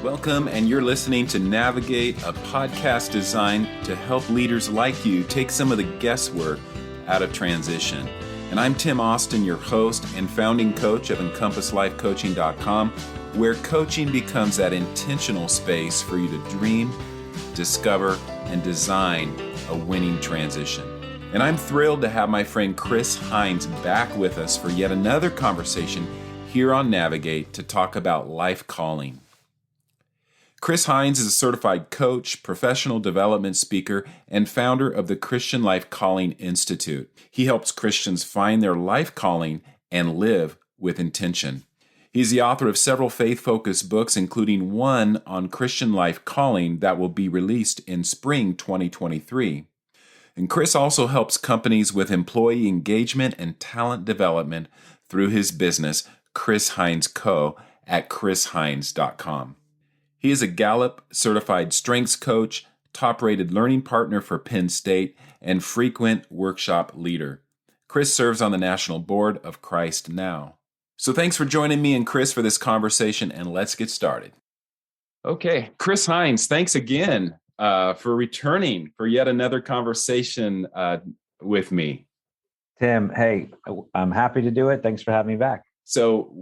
Welcome, and you're listening to Navigate, a podcast designed to help leaders like you take some of the guesswork out of transition. And I'm Tim Austin, your host and founding coach of EncompassLifeCoaching.com, where coaching becomes that intentional space for you to dream, discover, and design a winning transition. And I'm thrilled to have my friend Chris Heinz back with us for yet another conversation here on Navigate to talk about life calling. Chris Heinz is a certified coach, professional development speaker, and founder of the Christian Life Calling Institute. He helps Christians find their life calling and live with intention. He's the author of several faith-focused books, including one on Christian life calling that will be released in spring 2023. And Chris also helps companies with employee engagement and talent development through his business, Chris Heinz Co., at chrisheinz.com. He is a Gallup certified strengths coach, top-rated learning partner for Penn State, and frequent workshop leader. Chris serves on the national board of Christ Now. So thanks for joining me and Chris for this conversation, and let's get started. Okay, Chris Heinz, thanks again for returning for yet another conversation with me. Tim, hey, I'm happy to do it. Thanks for having me back. So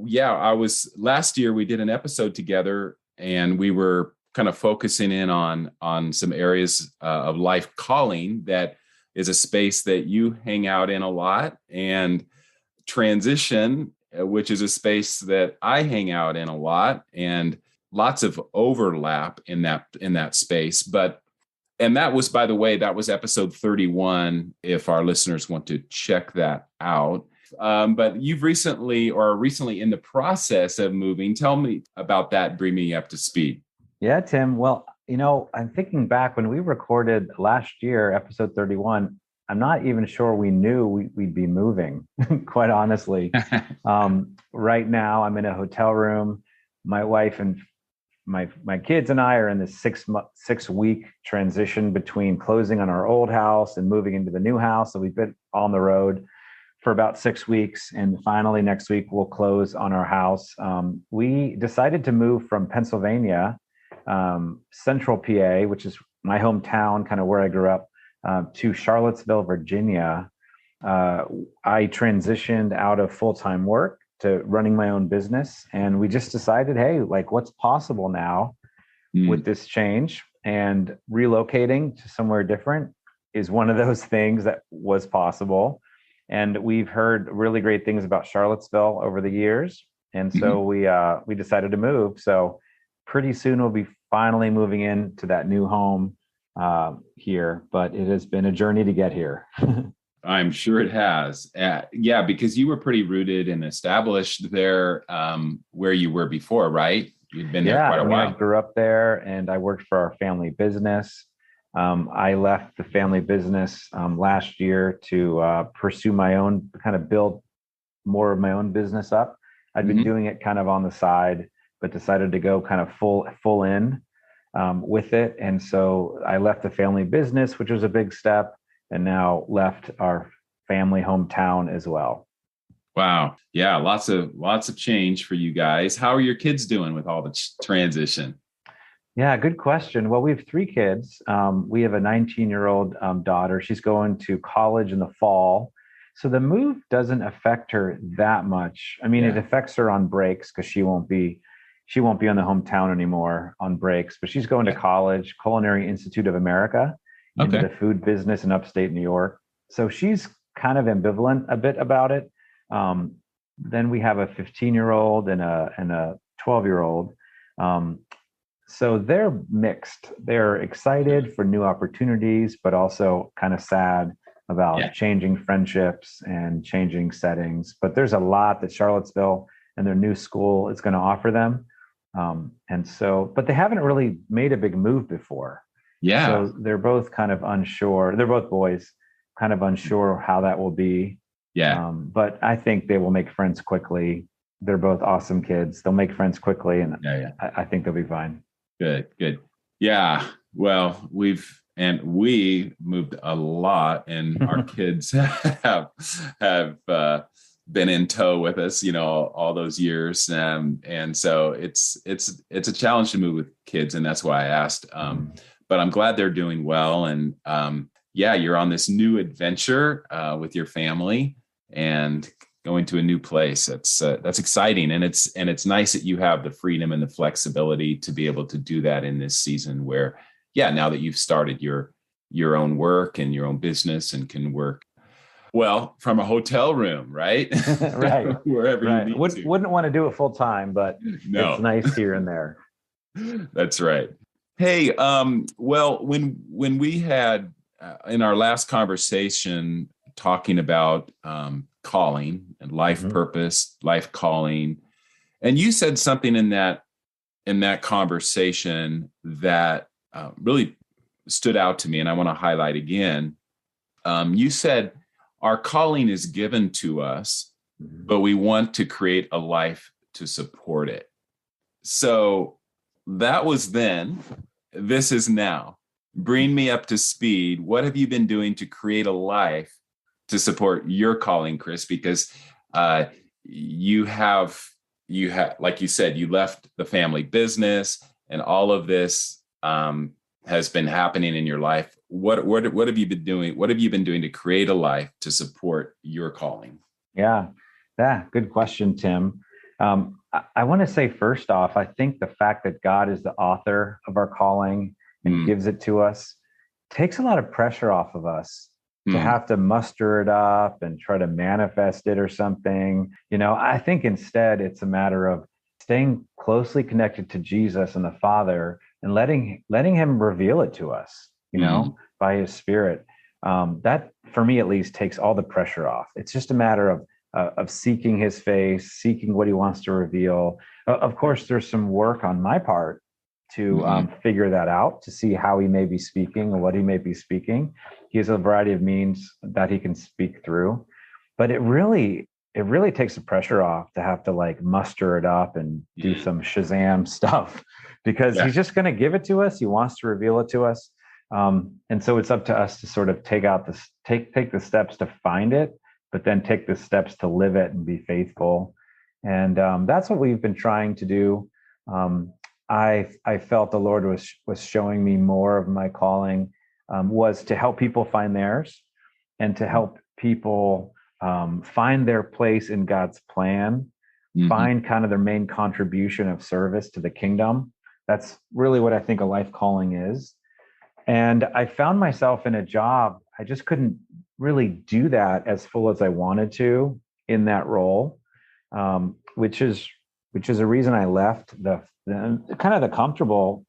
last year we did an episode together, and we were kind of focusing in on some areas of life calling that is a space that you hang out in a lot, and transition, which is a space that I hang out in a lot, and lots of overlap in that space. And that was, by the way, that was episode 31, if our listeners want to check that out. But you've recently in the process of moving. Tell me about that. Bring me up to speed. Yeah, Tim. Well, I'm thinking back when we recorded last year, episode 31, I'm not even sure we knew we'd be moving, quite honestly. Right now, I'm in a hotel room. My wife and my kids and I are in this 6-week transition between closing on our old house and moving into the new house. So we've been on the road for about 6 weeks. And finally, next week, we'll close on our house. We decided to move from Pennsylvania, central PA, which is my hometown, kind of where I grew up, to Charlottesville, Virginia. I transitioned out of full-time work to running my own business. And we just decided, hey, what's possible now with this change? And relocating to somewhere different is one of those things that was possible. And we've heard really great things about Charlottesville over the years. And so we decided to move. So pretty soon we'll be finally moving into that new home here. But it has been a journey to get here. I'm sure it has. Because you were pretty rooted and established there where you were before, right? You'd been there quite a while. I grew up there and I worked for our family business. I left the family business last year to pursue my own, kind of build more of my own business up. I'd been doing it kind of on the side, but decided to go kind of full in with it. And so I left the family business, which was a big step, and now left our family hometown as well. Wow. Yeah. Lots of change for you guys. How are your kids doing with all the transition? Yeah, good question. Well, we have 3 kids. We have a 19-year-old daughter. She's going to college in the fall. So the move doesn't affect her that much. I mean, It affects her on breaks because she won't be on the hometown anymore on breaks, but she's going to college, Culinary Institute of America, into the food business in upstate New York. So she's kind of ambivalent a bit about it. Then we have a 15-year-old and a 12-year-old. So they're mixed. They're excited for new opportunities, but also kind of sad about changing friendships and changing settings. But there's a lot that Charlottesville and their new school is going to offer them. But they haven't really made a big move before. Yeah. So they're both kind of unsure. They're both boys, kind of unsure how that will be. Yeah. But I think they will make friends quickly. They're both awesome kids. They'll make friends quickly, and I think they'll be fine. Good. Yeah. Well, we moved a lot, and our kids have been in tow with us, all those years. And so it's a challenge to move with kids. And that's why I asked, but I'm glad they're doing well. And you're on this new adventure with your family and going to a new place. That's exciting. And it's nice that you have the freedom and the flexibility to be able to do that in this season where, now that you've started your own work and your own business and can work well from a hotel room, right? Right. Wherever you need to. Wouldn't want to do it full time, but no. It's nice here and there. That's right. Hey, well, when we had in our last conversation talking about calling and life purpose, life calling, and you said something in that conversation that really stood out to me, and I want to highlight again. You said our calling is given to us, but we want to create a life to support it. So that was then. This is now. Bring me up to speed. What have you been doing to create a life to support your calling, Chris? Because you have, like you said, you left the family business, and all of this has been happening in your life. What have you been doing? What have you been doing to create a life to support your calling? Yeah, good question, Tim. I want to say first off, I think the fact that God is the author of our calling and gives it to us takes a lot of pressure off of us to have to muster it up and try to manifest it or something. I think instead it's a matter of staying closely connected to Jesus and the Father and letting him reveal it to us, by his Spirit. That, for me at least, takes all the pressure off. It's just a matter of seeking his face, seeking what he wants to reveal. Of course, there's some work on my part to figure that out, to see how he may be speaking or what he may be speaking. He has a variety of means that he can speak through, but it really takes the pressure off to have to muster it up and do some Shazam stuff, because he's just going to give it to us. He wants to reveal it to us. And so it's up to us to sort of take the steps to find it, but then take the steps to live it and be faithful. And that's what we've been trying to do. I felt the Lord was showing me more of my calling was to help people find theirs and to help people find their place in God's plan, find kind of their main contribution of service to the kingdom. That's really what I think a life calling is. And I found myself in a job, I just couldn't really do that as full as I wanted to in that role, which is a reason I left the kind of the comfortable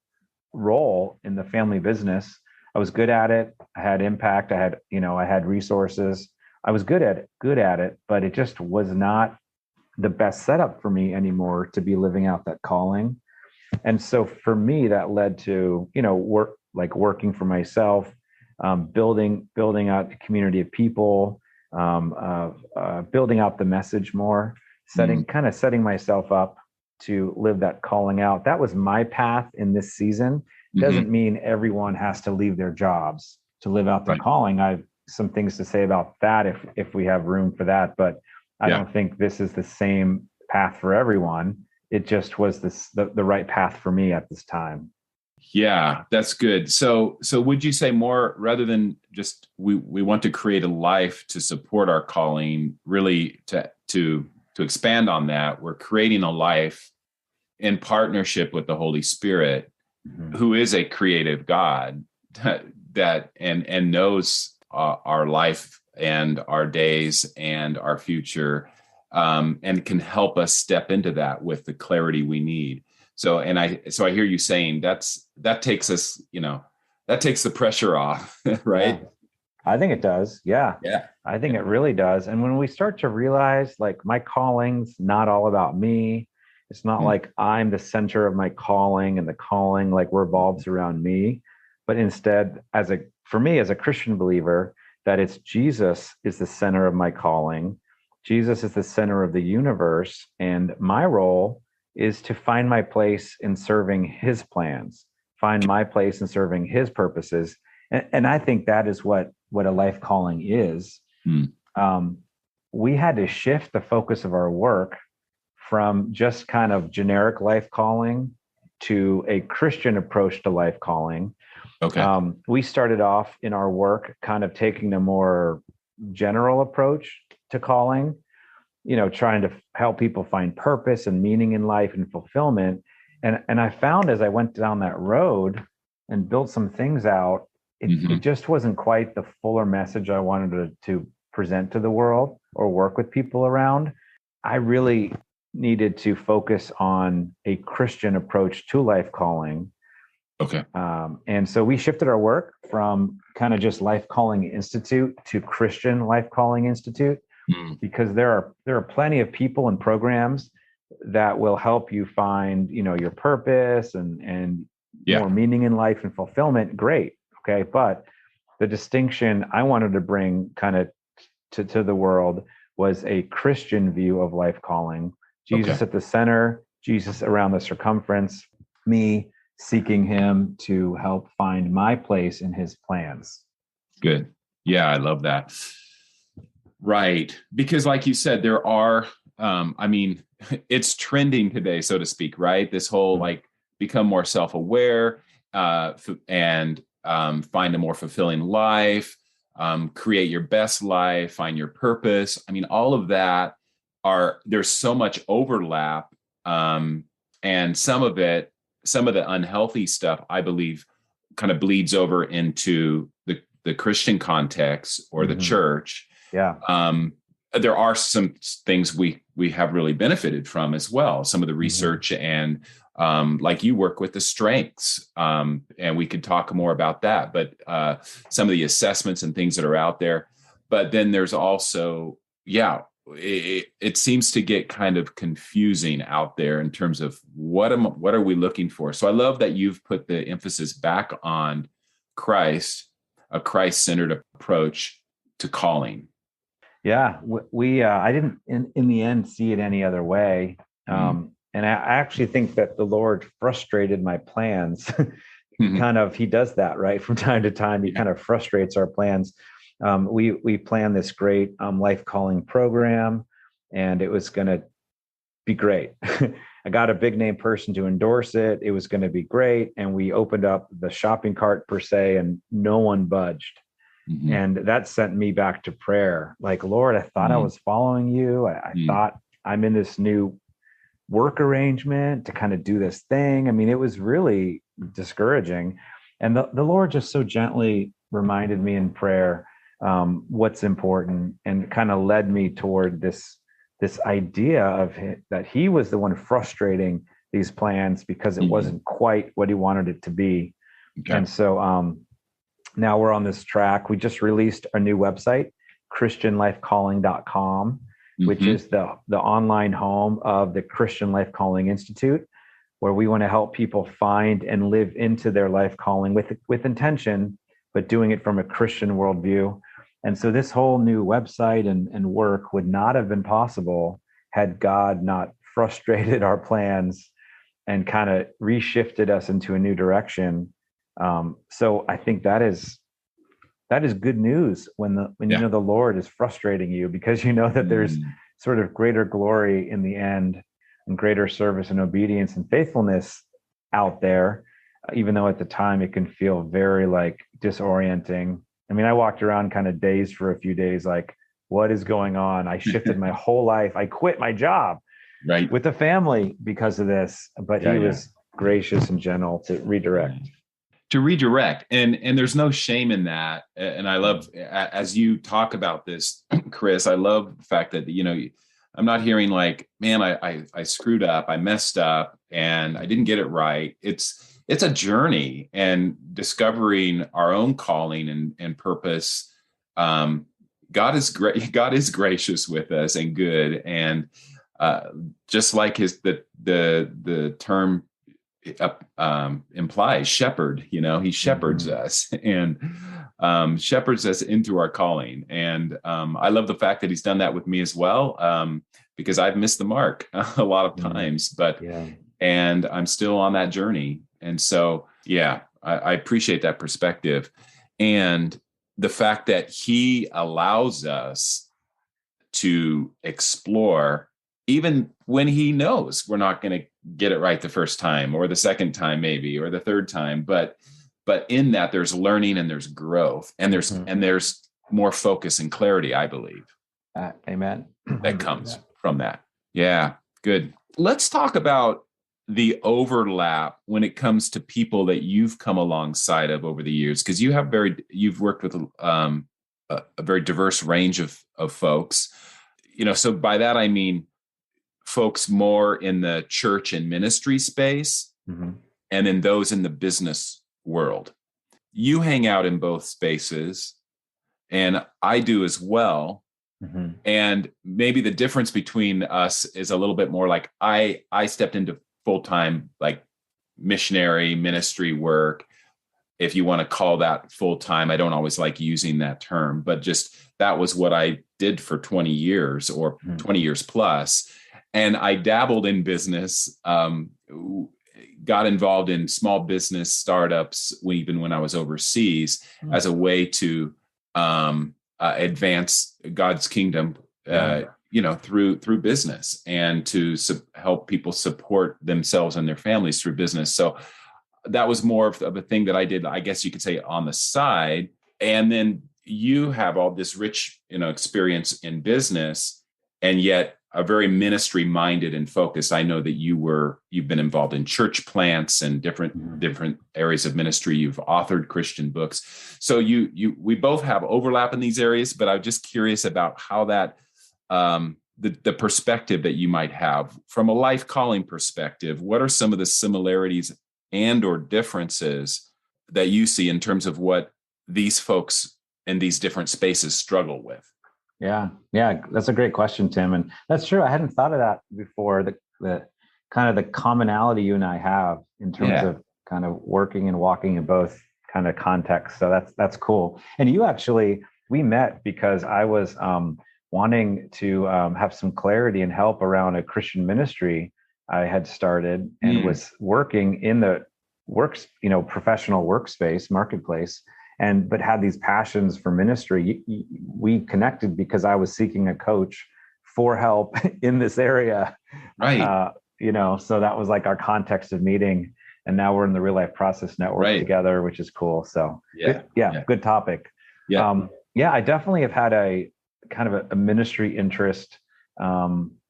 role in the family business. I was good at it. I had impact. I had resources. I was good at it, but it just was not the best setup for me anymore to be living out that calling. And so for me, that led to, working for myself, building out a community of people, building out the message more, setting myself up to live that calling out. That was my path in this season. Doesn't mean everyone has to leave their jobs to live out their calling. I have some things to say about that if we have room for that, but I don't think this is the same path for everyone. It just was the right path for me at this time. Yeah, that's good. So would you say more, rather than just we want to create a life to support our calling, really to expand on that, we're creating a life in partnership with the Holy Spirit, who is a creative God that and knows our life and our days and our future, and can help us step into that with the clarity we need. So I hear you saying that takes us, that takes the pressure off, right? Yeah. I think it does. Yeah. I think it really does. And when we start to realize, my calling's not all about me, it's not like I'm the center of my calling and the calling revolves around me, but instead, for me as a Christian believer, that it's Jesus is the center of my calling. Jesus is the center of the universe, and my role is to find my place in serving his plans, find my place in serving his purposes. And I think that is what a life calling is. we had to shift the focus of our work from just kind of generic life calling to a Christian approach to life calling. Okay. We started off in our work kind of taking a more general approach to calling, trying to help people find purpose and meaning in life and fulfillment. And I found as I went down that road and built some things out, it just wasn't quite the fuller message I wanted to present to the world or work with people around. I really needed to focus on a Christian approach to life calling. Okay. And so we shifted our work from kind of just Life Calling Institute to Christian Life Calling Institute, because there are plenty of people and programs that will help you find, your purpose and more meaning in life and fulfillment. Great. Okay. But the distinction I wanted to bring kind of to the world was a Christian view of life calling. Jesus at the center, Jesus around the circumference, me seeking him to help find my place in his plans. Good. Yeah, I love that. Right. Because like you said, there are, it's trending today, so to speak, right? This whole become more self-aware and find a more fulfilling life, create your best life, find your purpose. All of that there's so much overlap. And some of the unhealthy stuff, I believe, kind of bleeds over into the Christian context or the church. Yeah. There are some things we have really benefited from as well. Some of the research and like you work with the strengths, and we could talk more about that, but some of the assessments and things that are out there. But then there's also, it seems to get kind of confusing out there in terms of what are we looking for? So I love that you've put the emphasis back on Christ, a Christ-centered approach to calling. Yeah, I didn't in the end see it any other way. And I actually think that the Lord frustrated my plans. Kind of, he does that, right? From time to time, he kind of frustrates our plans. We planned this great life calling program, and it was going to be great. I got a big name person to endorse it. It was going to be great. And we opened up the shopping cart per se, and no one budged. And that sent me back to prayer. Like, Lord, I thought I was following you. I thought I'm in this new work arrangement to kind of do this thing. It was really discouraging. And the Lord just so gently reminded me in prayer what's important, and kind of led me toward this idea of that he was the one frustrating these plans because it wasn't quite what he wanted it to be. Okay. And so now we're on this track. We just released a new website, christianlifecalling.com, which is the online home of the Christian Life Calling Institute, where we want to help people find and live into their life calling with intention, but doing it from a Christian worldview. And so this whole new website and work would not have been possible had God not frustrated our plans and kind of reshifted us into a new direction. So I think that is good news when the Lord is frustrating you, because you know that there's sort of greater glory in the end and greater service and obedience and faithfulness out there, even though at the time it can feel very disorienting. I walked around kind of dazed for a few days, like, what is going on? I shifted my whole life. I quit my job with the family because of this, but he was gracious and gentle to redirect. And there's no shame in that. And I love, as you talk about this, Chris, I love the fact that, I'm not hearing like, man, I screwed up, I messed up and I didn't get it right. It's a journey, and discovering our own calling and purpose. God is great. God is gracious with us and good. And just like the term implies, shepherd, he shepherds us and shepherds us into our calling. And I love the fact that he's done that with me as well, because I've missed the mark a lot of times, and I'm still on that journey. And so, I appreciate that perspective, and the fact that he allows us to explore, even when he knows we're not going to get it right the first time or the second time, maybe, or the third time. But in that there's learning and there's growth and there's more focus and clarity, I believe. Amen. That comes from that. Yeah, good. Let's talk about the overlap when it comes to people that you've come alongside of over the years, because you've worked with a very diverse range of folks. So by that I mean folks more in the church and ministry space, and then those in the business world. You hang out in both spaces, and I do as well. And maybe the difference between us is a little bit more like I stepped into full-time like missionary ministry work, if you want to call that full-time. I don't always like using that term, but just that was what I did for 20 years or 20 years plus. And I dabbled in business, got involved in small business startups even when I was overseas as a way to advance God's kingdom, through business, and to help people support themselves and their families through business. So that was more of a thing that I did, I guess you could say, on the side. And then you have all this rich, experience in business, and yet a very ministry minded and focused. I know that you've been involved in church plants and different areas of ministry. You've authored Christian books. So we both have overlap in these areas, but I'm just curious about how that, the perspective that you might have from a life calling perspective. What are some of the similarities and or differences that you see in terms of what these folks in these different spaces struggle with? Yeah, that's a great question, Tim. And that's true. I hadn't thought of that before, the kind of the commonality you and I have in terms of kind of working and walking in both kind of contexts. So that's cool. And we met because I was wanting to have some clarity and help around a Christian ministry I had started and was working in the professional workspace, marketplace, but had these passions for ministry. We connected because I was seeking a coach for help in this area. Right. So that was like our context of meeting. And now we're in the Real Life Process Network together, which is cool. So good topic. Yeah. I definitely have had a kind of a ministry interest.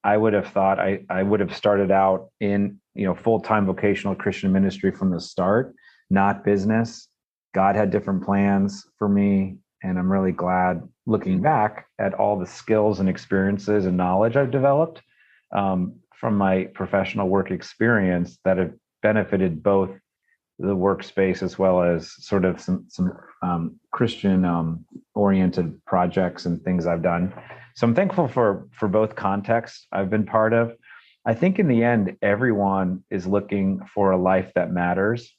I would have thought I would have started out in, full-time vocational Christian ministry from the start, not business. God had different plans for me. And I'm really glad, looking back, at all the skills and experiences and knowledge I've developed from my professional work experience that have benefited both the workspace as well as sort of some Christian oriented projects and things I've done. So I'm thankful for both contexts I've been part of. I think in the end, everyone is looking for a life that matters.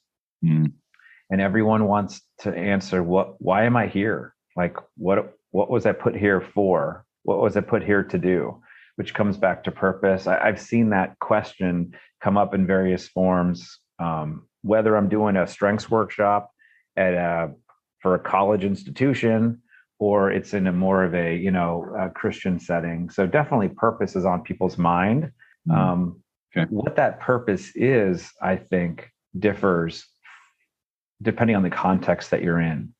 And everyone wants to answer, why am I here? Like, what was I put here for? What was I put here to do? Which comes back to purpose. I've seen that question come up in various forms, whether I'm doing a strengths workshop for a college institution, or it's in a more of a Christian setting. So definitely purpose is on people's mind. What that purpose is, I think, differs depending on the context that you're in.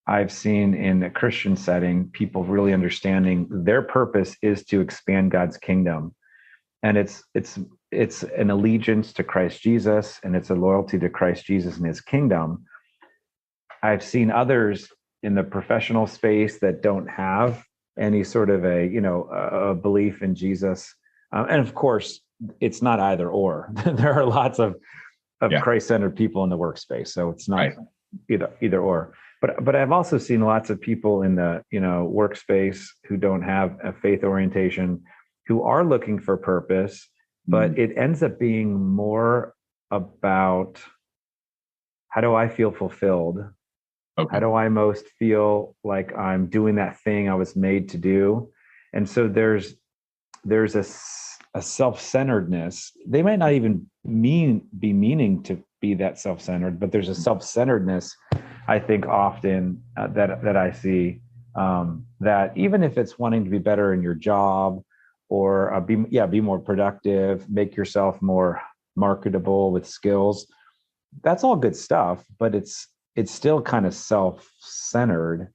I've seen in a Christian setting, people really understanding their purpose is to expand God's kingdom. And it's an allegiance to Christ Jesus, and it's a loyalty to Christ Jesus and his kingdom. I've seen others in the professional space that don't have any sort of a belief in Jesus. And of course, it's not either or. There are lots of Christ-centered people in the workspace. So it's not either or. But I've also seen lots of people in the workspace who don't have a faith orientation, who are looking for purpose, but it ends up being more about, how do I feel fulfilled? Okay. How do I most feel like I'm doing that thing I was made to do? And so there's a self-centeredness. They might not even be meaning to be that self-centered, but there's a self-centeredness, I think, often that I see that even if it's wanting to be better in your job or be more productive, make yourself more marketable with skills, that's all good stuff, but it's still kind of self-centered,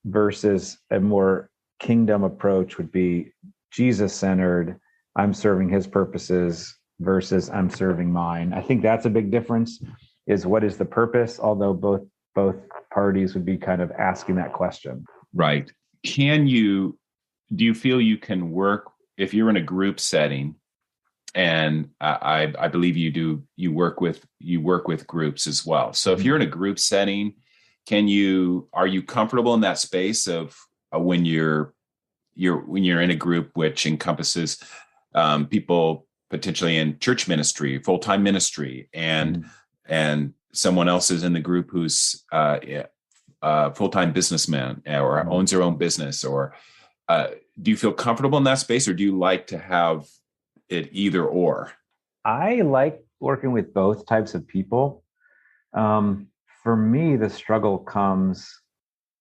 versus a more kingdom approach would be Jesus-centered. I'm serving his purposes versus I'm serving mine. I think that's a big difference, is what is the purpose, although both parties would be kind of asking that question. Right. Do you feel you can work if you're in a group setting? And I believe you work with groups as well. So if you're in a group setting, are you comfortable in that space of when you're in a group which encompasses people potentially in church ministry, full-time ministry, and someone else is in the group who's a full-time businessman or owns their own business, or do you feel comfortable in that space, or do you like to have it either or? I like working with both types of people. For me, the struggle comes,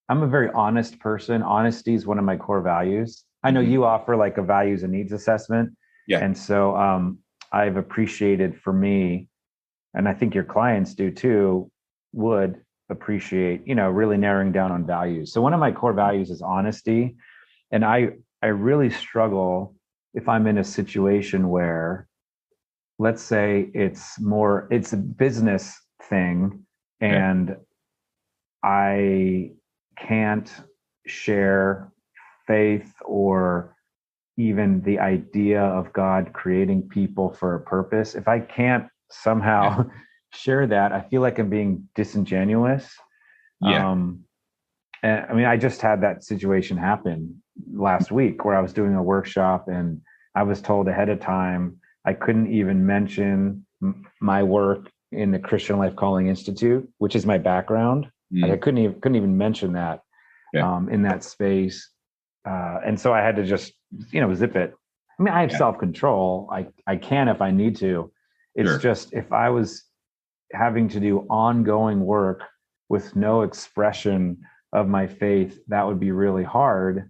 I'm a very honest person. Honesty is one of my core values. I know you offer like a values and needs assessment. Yeah. And so I've appreciated, for me, and I think your clients do too, would appreciate, really narrowing down on values. So one of my core values is honesty. And I really struggle if I'm in a situation where, let's say it's a business thing, and I can't share faith or even the idea of God creating people for a purpose. If I can't somehow share that, I feel like I'm being disingenuous. And I mean, I just had that situation happen last week where I was doing a workshop and I was told ahead of time I couldn't even mention my work in the Christian Life Calling Institute, which is my background. Like I couldn't even mention that in that space. And so I had to just, zip it. I mean, I have self-control. I can if I need to. It's just, if I was having to do ongoing work with no expression of my faith, that would be really hard.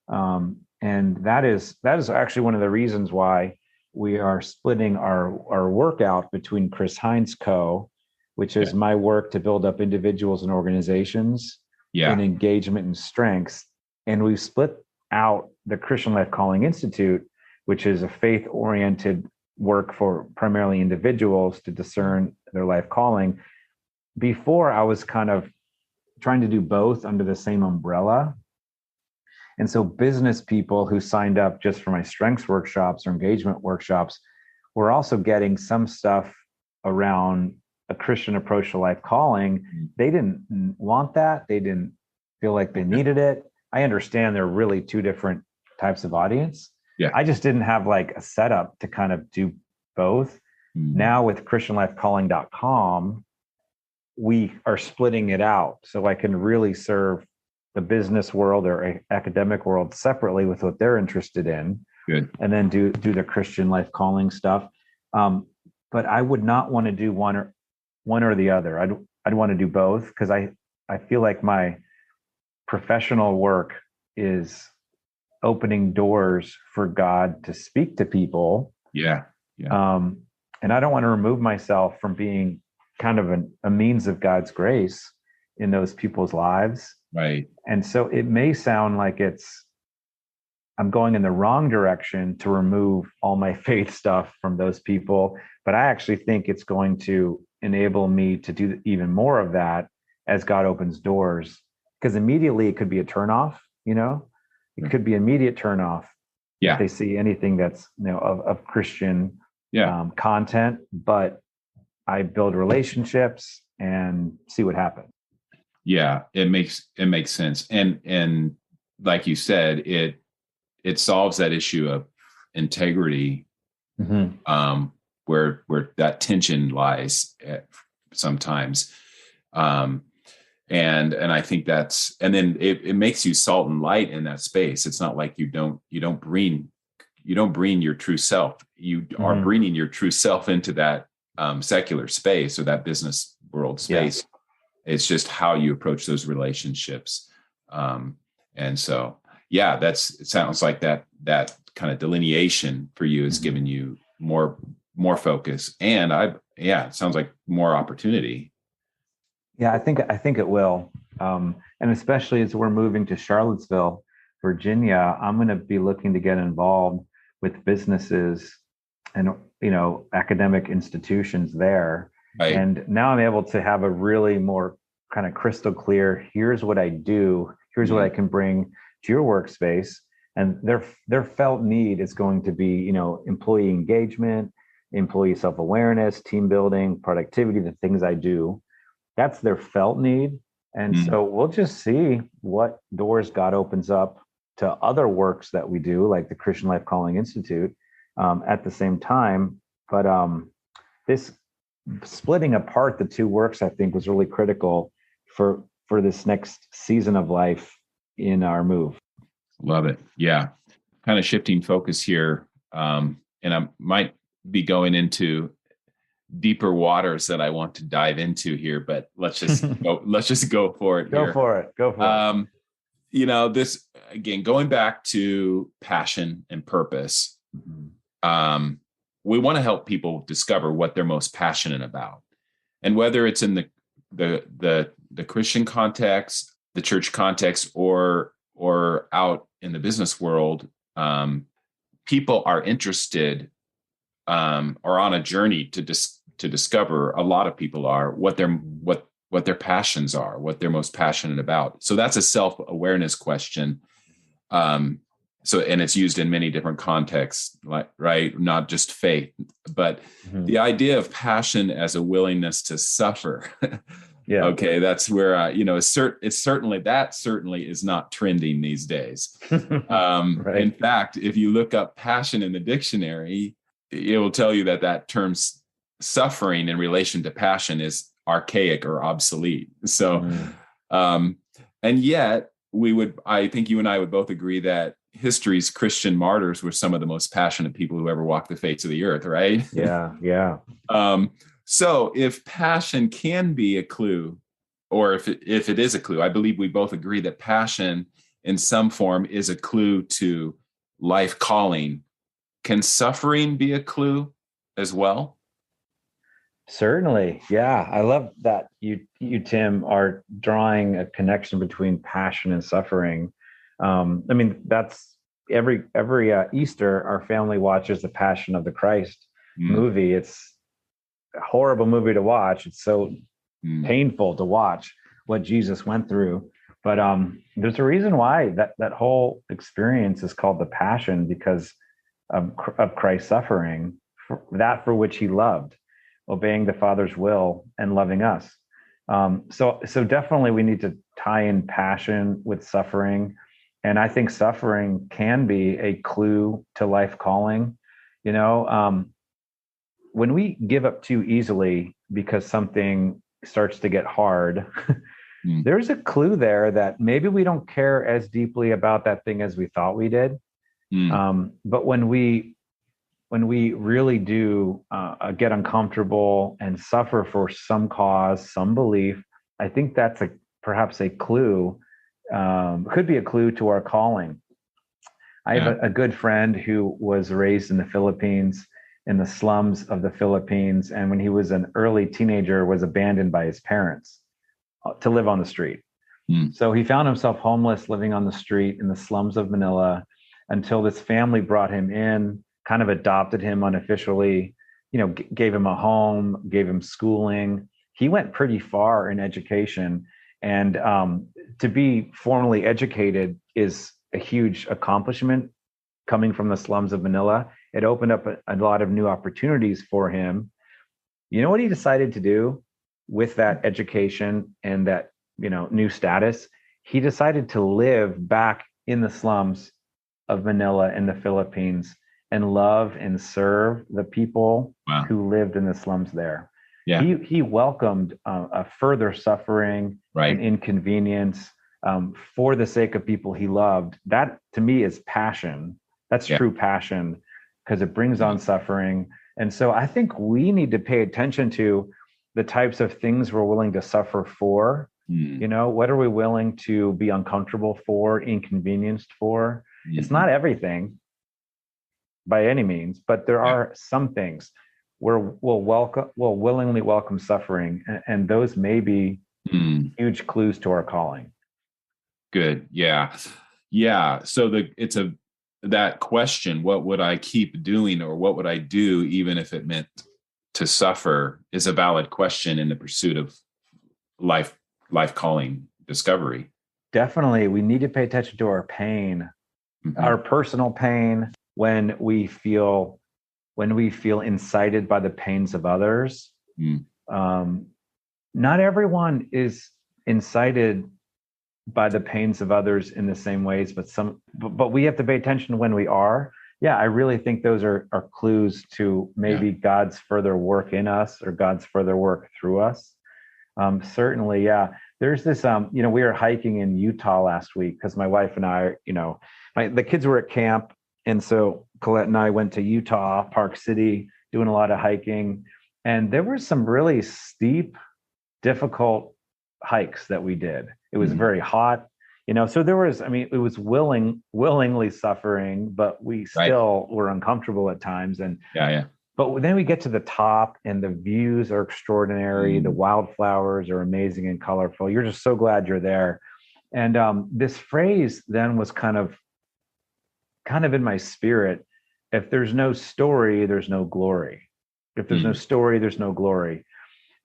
And that is actually one of the reasons why we are splitting our workout between Chris Heinz Co., which is my work to build up individuals and organizations in engagement and strengths. And we've split out the Christian Life Calling Institute, which is a faith-oriented work for primarily individuals to discern their life calling. Before, I was kind of trying to do both under the same umbrella. And so business people who signed up just for my strengths workshops or engagement workshops were also getting some stuff around a Christian approach to life calling. They didn't want that. They didn't feel like they needed it. I understand they're really two different types of audience. I just didn't have like a setup to kind of do both. Now with christianlifecalling.com, we are splitting it out so I can really serve the business world or academic world separately with what they're interested in. And then do the Christian life calling stuff. But I would not want to do one or the other. I'd want to do both, because I feel like my professional work is opening doors for God to speak to people. And I don't want to remove myself from being kind of a means of God's grace in those people's lives. And so it may sound like I'm going in the wrong direction to remove all my faith stuff from those people, but I actually think it's going to enable me to do even more of that as God opens doors. Because immediately it could be a turnoff, it could be immediate turnoff if they see anything that's of Christian content. But I build relationships and see what happens. It makes sense. And like you said, it solves that issue of integrity, where that tension lies sometimes. And I think and then it makes you salt and light in that space. It's not like you don't bring your true self. You are bringing your true self into that secular space or that business world space. It's just how you approach those relationships. And so, yeah, it sounds like that kind of delineation for you has given you more focus, and it sounds like more opportunity. Yeah, I think it will. And especially as we're moving to Charlottesville, Virginia, I'm going to be looking to get involved with businesses and, academic institutions there. Right. And now I'm able to have a really more kind of crystal clear, here's what I do, here's what I can bring to your workspace. And their felt need is going to be, employee engagement, employee self-awareness, team building, productivity, the things I do. That's their felt need. And so we'll just see what doors God opens up to other works that we do, like the Christian Life Calling Institute, at the same time. But this splitting apart the two works, I think, was really critical for this next season of life in our move. Love it. Yeah. Kind of shifting focus here. And I might be going into deeper waters that I want to dive into here, but let's just go for it. Go for it. This, again, going back to passion and purpose, we want to help people discover what they're most passionate about. And whether it's in the Christian context, the church context, or out in the business world, people are interested or on a journey to discover. A lot of people are what their passions are, what they're most passionate about. So that's a self-awareness question. And it's used in many different contexts, right? Not just faith, but the idea of passion as a willingness to suffer. Yeah. Okay. That's where, it's certainly is not trending these days. Right. In fact, if you look up passion in the dictionary, it will tell you that term suffering in relation to passion is archaic or obsolete. So, and yet I think you and I would both agree that history's Christian martyrs were some of the most passionate people who ever walked the face of the earth, right? Yeah. Yeah. So if passion can be a clue, or if it is a clue, I believe we both agree that passion in some form is a clue to life calling. Can suffering be a clue as well? Certainly. Yeah. I love that you, Tim, are drawing a connection between passion and suffering. That's every Easter, our family watches the Passion of the Christ movie. It's a horrible movie to watch. It's so painful to watch what Jesus went through. But there's a reason why that whole experience is called the Passion, because of Christ's suffering, for which he loved, obeying the Father's will and loving us. So definitely we need to tie in passion with suffering. And I think suffering can be a clue to life calling. When we give up too easily because something starts to get hard, there's a clue there that maybe we don't care as deeply about that thing as we thought we did. But when we really do get uncomfortable and suffer for some cause, some belief, I think that's perhaps a clue, could be a clue to our calling. I have a good friend who was raised in the Philippines, in the slums of the Philippines, and when he was an early teenager, was abandoned by his parents to live on the street. So he found himself homeless, living on the street in the slums of Manila, until this family brought him in, kind of adopted him unofficially, gave him a home, gave him schooling. He went pretty far in education. And to be formally educated is a huge accomplishment coming from the slums of Manila. It opened up a lot of new opportunities for him. You know what he decided to do with that education and that, new status? He decided to live back in the slums of Manila in the Philippines and love and serve the people who lived in the slums there. Yeah. He welcomed a further suffering and inconvenience for the sake of people he loved. That, to me, is passion. That's true passion, because it brings on suffering. And so I think we need to pay attention to the types of things we're willing to suffer for. You know, what are we willing to be uncomfortable for, inconvenienced for? It's not everything by any means, but there are some things where we'll willingly welcome suffering, and those may be huge clues to our calling. Good. Yeah. So that question, what would I keep doing, or what would I do even if it meant to suffer, is a valid question in the pursuit of life calling discovery. Definitely. We need to pay attention to our pain, our personal pain, when we feel incited by the pains of others. Not everyone is incited by the pains of others in the same ways, but we have to pay attention when we are. Yeah, I really think those are clues to maybe God's further work in us, or God's further work through us. Certainly, yeah. There's this, we were hiking in Utah last week because my wife and I, the kids were at camp. And so Colette and I went to Utah, Park City, doing a lot of hiking. And there were some really steep, difficult hikes that we did. It was very hot, so there was, it was willingly suffering, but we still were uncomfortable at times. And but then we get to the top and the views are extraordinary. The wildflowers are amazing and colorful. You're just so glad you're there. And this phrase then was kind of in my spirit: if there's no story, there's no glory. If there's no story, there's no glory.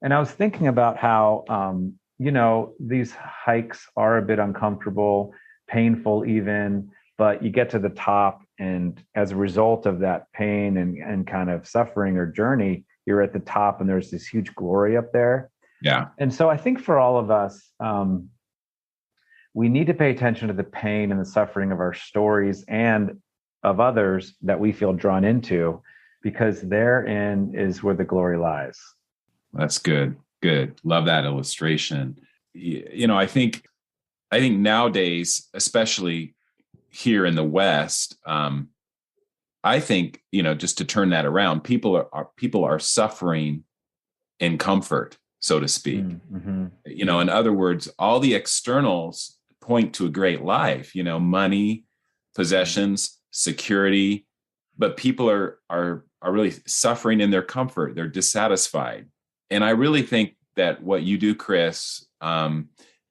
And I was thinking about how, these hikes are a bit uncomfortable, painful even, but you get to the top, and as a result of that pain and kind of suffering or journey, you're at the top, and there's this huge glory up there. Yeah. And so I think for all of us, we need to pay attention to the pain and the suffering of our stories and of others that we feel drawn into, because therein is where the glory lies. That's good. Good. Love that illustration. I think nowadays, especially here in the West, I think, just to turn that around, people are suffering in comfort, so to speak. In other words, all the externals point to a great life, money, possessions, security, but people are really suffering in their comfort. They're dissatisfied. And I really think that what you do, Chris, in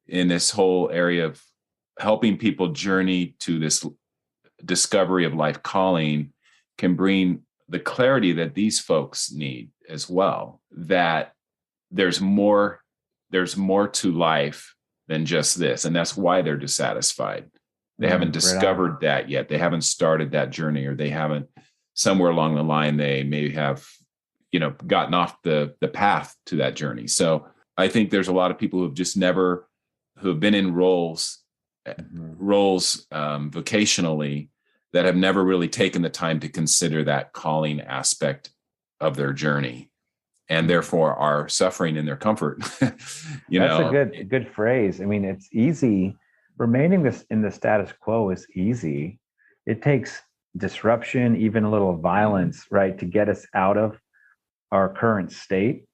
this whole area of helping people journey to this discovery of life calling, can bring the clarity that these folks need as well, that there's more to life than just this. And that's why they're dissatisfied. They haven't discovered that yet. They haven't started that journey, or they haven't, somewhere along the line, they may have, gotten off the path to that journey. So I think there's a lot of people who have been in roles vocationally, that have never really taken the time to consider that calling aspect of their journey, and therefore are suffering in their comfort. That's a good phrase. It's easy. Remaining in the status quo is easy. It takes disruption, even a little violence, right, to get us out of our current state.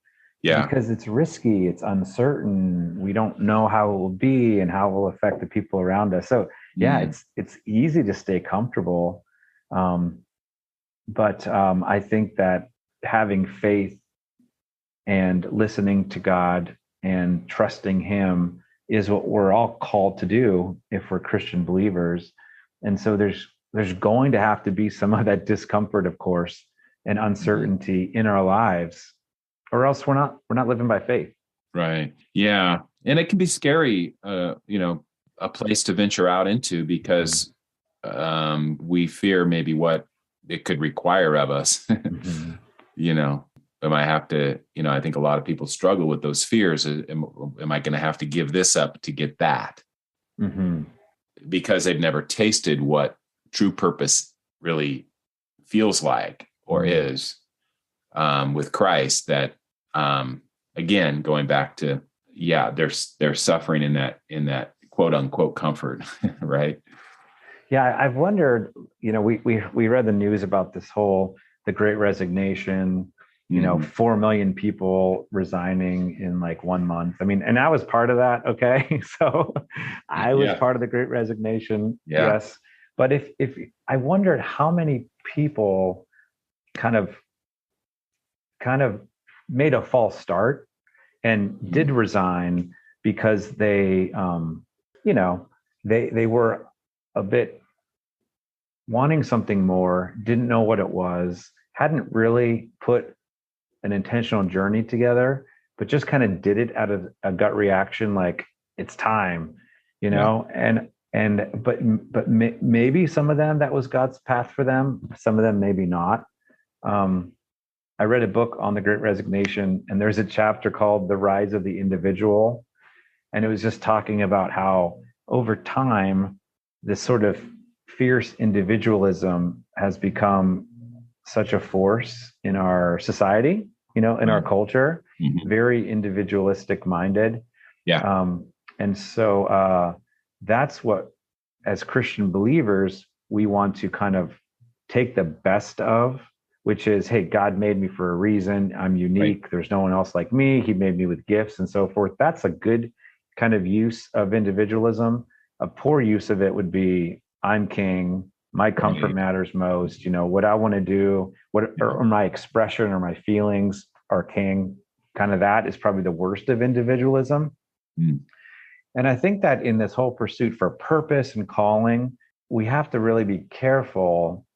Yeah. Because it's risky, it's uncertain. We don't know how it will be and how it will affect the people around us. So it's easy to stay comfortable. But I think that having faith and listening to God and trusting Him is what we're all called to do if we're Christian believers. And so there's going to have to be some of that discomfort, of course, and uncertainty in our lives, or else we're not living by faith. Right. Yeah. And it can be scary, a place to venture out into, because we fear maybe what it could require of us. Am I have to, I think a lot of people struggle with those fears. Am I going to have to give this up to get that? Because they've never tasted what true purpose really feels like or is with Christ. That, again, going back to, they're suffering in that quote unquote comfort, right? Yeah, I've wondered, we read the news about the Great Resignation, Mhm. 4 million people resigning in like 1 month. I mean, and I was part of that. Okay. So I was Yeah. part of the Great Resignation. Yeah. Yes. But if I wondered how many people kind of, kind of made a false start and did Mhm. resign because they, you know, they were a bit wanting something more, didn't know what it was, hadn't really put an intentional journey together, but just kind of did it out of a gut reaction, like it's time, Yeah. and maybe some of them that was God's path for them, some of them maybe not. Um, I read a book on the Great Resignation, and there's a chapter called "The Rise of the Individual," and it was just talking about how over time this sort of fierce individualism has become such a force in our society, in our Right. culture, Mhm. very individualistic minded. Yeah. And so that's what, as Christian believers, we want to kind of take the best of, which is, hey, God made me for a reason. I'm Right. unique. There's no one else like me. He made me with gifts and so forth. That's a good kind of use of individualism. A poor use of it would be, I'm king. My comfort Right. matters most. What I want to do, Yeah. or my expression or my feelings are king. Kind of that is probably the worst of individualism. Mm. And I think that in this whole pursuit for purpose and calling, we have to really be careful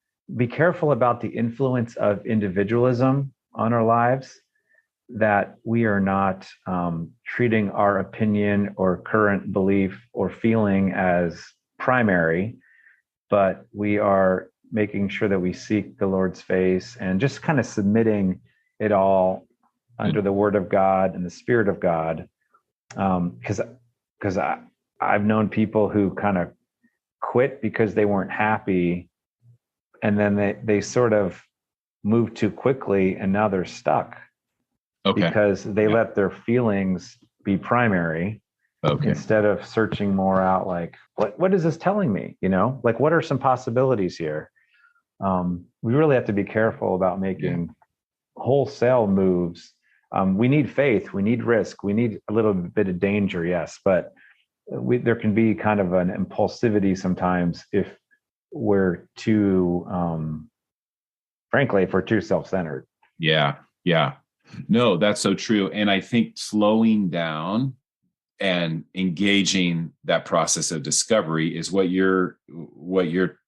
about the influence of individualism on our lives, that we are not treating our opinion or current belief or feeling as primary, but we are making sure that we seek the Lord's face and just kind of submitting it all under Good. the Word of God and the Spirit of God. Because I've known people who kind of quit because they weren't happy, and then they sort of moved too quickly, and now they're stuck Okay. because they Yeah. let their feelings be primary Okay. instead of searching more out, like what is this telling me, like what are some possibilities here. We really have to be careful about Yeah. making wholesale moves. We need faith, we need risk, we need a little bit of danger, yes, but there can be kind of an impulsivity sometimes if we're too, frankly, if we're too self-centered. Yeah. Yeah. No, that's so true. And I think slowing down and engaging that process of discovery is what you're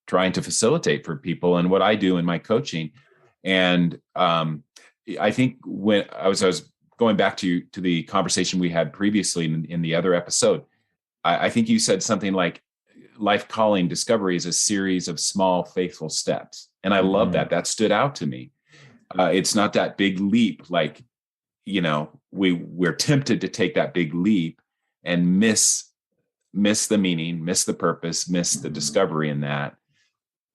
trying to facilitate for people, and what I do in my coaching. And I think when I was going back to the conversation we had previously in the other episode, I think you said something like life calling discovery is a series of small faithful steps, and I love Mm-hmm. that. That stood out to me. It's not that big leap, like we're tempted to take that big leap and miss the meaning, miss the purpose, miss the discovery in that.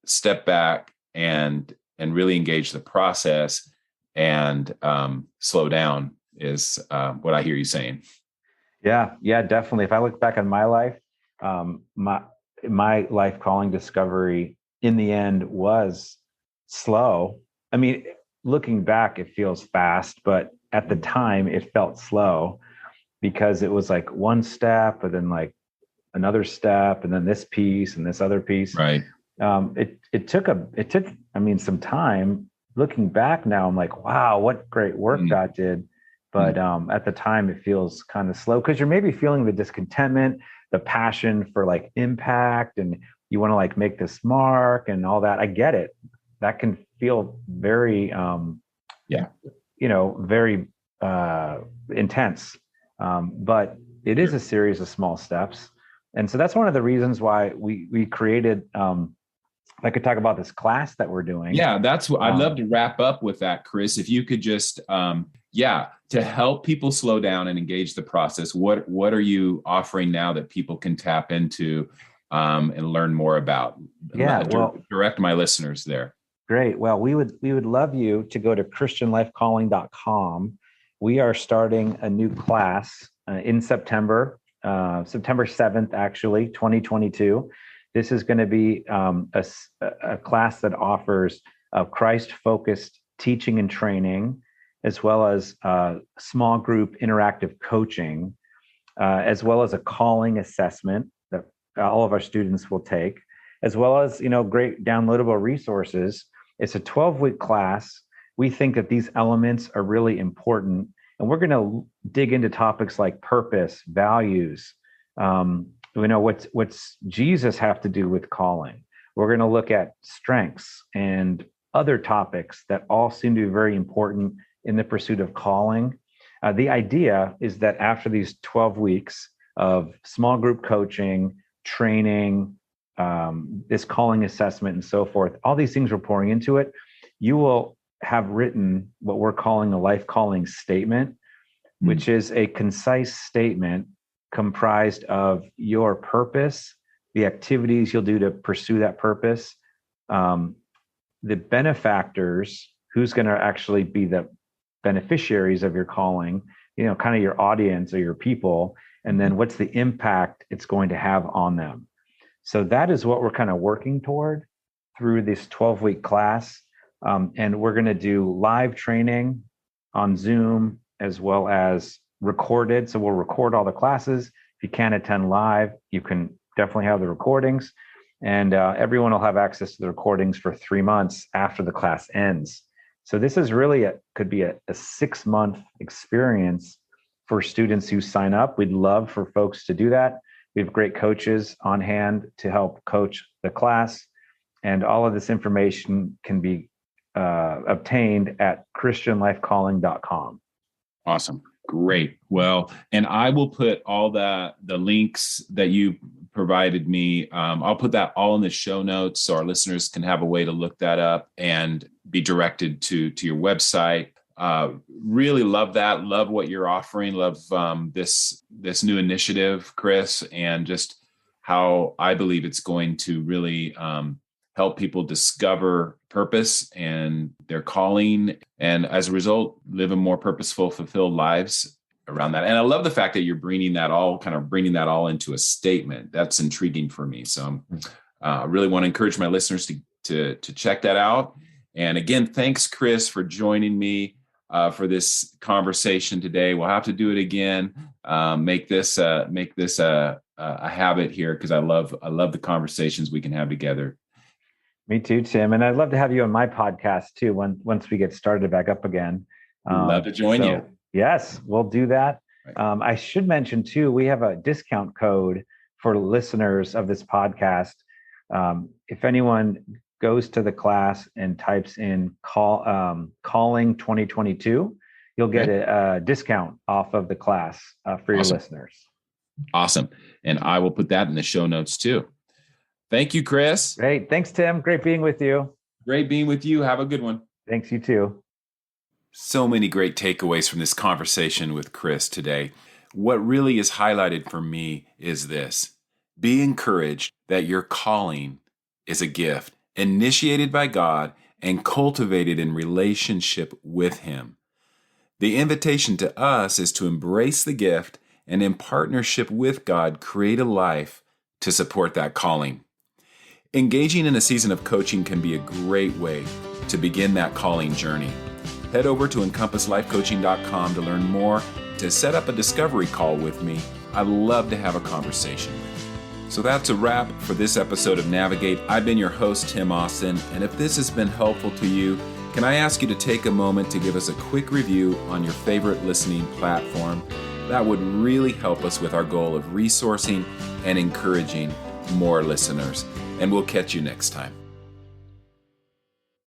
Step back and really engage the process, and slow down is what I hear you saying. Yeah, definitely. If I look back on my life, my life calling discovery in the end was slow. I mean, looking back, it feels fast, but at the time, it felt slow because it was like one step, and then like another step, and then this piece and this other piece. Right. It took, I mean, some time. Looking back now, I'm like, wow, what great work Mm. God did. But at the time, it feels kind of slow because you're maybe feeling the discontentment, the passion for like impact, and you want to like make this mark and all that. I get it. That can feel very, Yeah. very intense. But it is Sure. a series of small steps. And so that's one of the reasons why we created, I could talk about this class that we're doing. Yeah, that's what I'd love Um, to wrap up with that, Chris. If you could just, to help people slow down and engage the process, what are you offering now that people can tap into and learn more about? yeah, well, Direct my listeners there. great. Well, we would love you to go to christianlifecalling.com. We are starting a new class in September, September 7th, actually, 2022. This is going to be a class that offers a Christ-focused teaching and training as well as small group interactive coaching, as well as a calling assessment that all of our students will take, as well as, great downloadable resources. It's a 12-week class. We think that these elements are really important, and we're going to dig into topics like purpose, values. What's Jesus have to do with calling? We're going to look at strengths and other topics that all seem to be very important in the pursuit of calling. The idea is that after these 12 weeks of small group coaching, training, this calling assessment and so forth, all these things we're pouring into it, you will have written what we're calling a life calling statement, which is a concise statement comprised of your purpose, the activities you'll do to pursue that purpose, the benefactors, who's going to actually be the beneficiaries of your calling, kind of your audience or your people, and then what's the impact it's going to have on them. So that is what we're kind of working toward through this 12-week class. And we're going to do live training on Zoom as well as recorded. So we'll record all the classes. If you can't attend live, you can definitely have the recordings. And everyone will have access to the recordings for 3 months after the class ends. So this is really could be a 6-month experience for students who sign up. We'd love for folks to do that. We have great coaches on hand to help coach the class. And all of this information can be obtained at christianlifecalling.com. Awesome. Great. Well, and I will put all the links that you provided me. I'll put that all in the show notes so our listeners can have a way to look that up and be directed to your website. Really love that. Love what you're offering. Love this new initiative, Chris, and just how I believe it's going to really help people discover purpose and their calling, and as a result, live a more purposeful, fulfilled lives around that. And I love the fact that you're bringing that all into a statement. That's intriguing for me. So I really want to encourage my listeners to check that out. And again, thanks, Chris, for joining me for this conversation today. We'll have to do it again. Make this a habit here, because I love the conversations we can have together. Me too, Tim. And I'd love to have you on my podcast too once we get started back up again. Love to join you. Yes, we'll do that. Right. I should mention too, we have a discount code for listeners of this podcast. If anyone goes to the class and types in calling 2022, you'll get a discount off of the class for your listeners. Awesome. And I will put that in the show notes too. Thank you, Chris. Great. Thanks, Tim. Great being with you. Great being with you. Have a good one. Thanks, you too. So many great takeaways from this conversation with Chris today. What really is highlighted for me is this: be encouraged that your calling is a gift initiated by God and cultivated in relationship with Him. The invitation to us is to embrace the gift and in partnership with God, create a life to support that calling. Engaging in a season of coaching can be a great way to begin that calling journey. Head over to encompasslifecoaching.com to learn more, to set up a discovery call with me. I'd love to have a conversation with you. So that's a wrap for this episode of Navigate. I've been your host, Tim Austin, and if this has been helpful to you, can I ask you to take a moment to give us a quick review on your favorite listening platform? That would really help us with our goal of resourcing and encouraging more listeners. And we'll catch you next time.